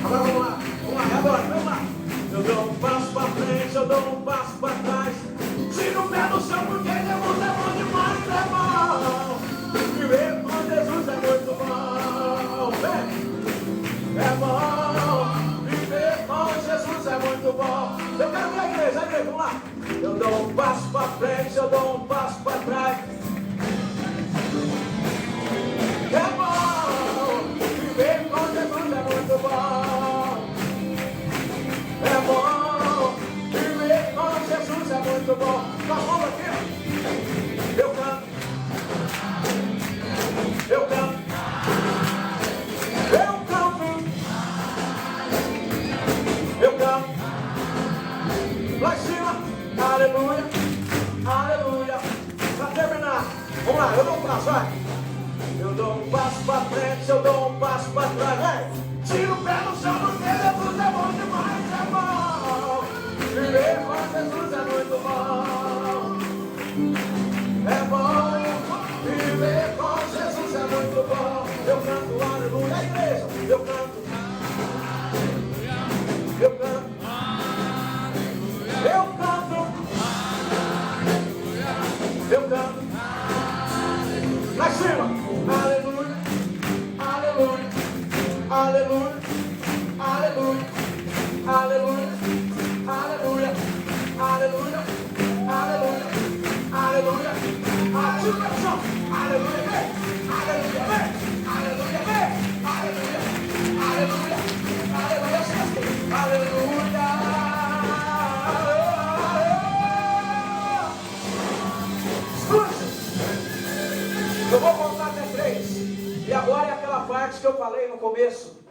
Agora vamos lá, agora, vamos lá. Eu dou um passo pra frente, eu dou um passo pra trás. Tiro o pé do chão porque Deus é bom demais, é bom. Viver com Jesus é muito bom. Vem. É bom. Viver com Jesus é muito bom. Eu quero ver a igreja, vamos lá. Eu dou um passo pra frente, eu dou um passo pra trás. É bom. Viver com Jesus é muito bom. É bom. Viver com Jesus é muito bom. Com a mão aqui, ó. Eu canto. Eu canto. Eu canto. Eu canto. Lá em cima. Aleluia. Aleluia. Pra terminar. Vamos lá, eu dou um passo, vai. Eu dou um passo pra frente, eu dou um passo pra trás, vai. Tira o pé no chão, porque Jesus é bom demais, é bom. Viver com Jesus é muito bom. É bom. Viver com Jesus é muito bom. Eu canto aleluia, igreja. Eu canto. Eu canto. Eu canto. Eu canto. Lá em cima. Aleluia. Aleluia. Aleluia. Aleluia. Aleluia. Aleluia. Aleluia. Aleluia. Aleluia. Ativa o som. Aleluia. Vem. Aleluia. Vem. Aleluia. Vem. Aleluia. Aleluia. Aleluia. Aleluia. Escute. Eu vou contar até 3. E agora é aquela parte que eu falei no começo.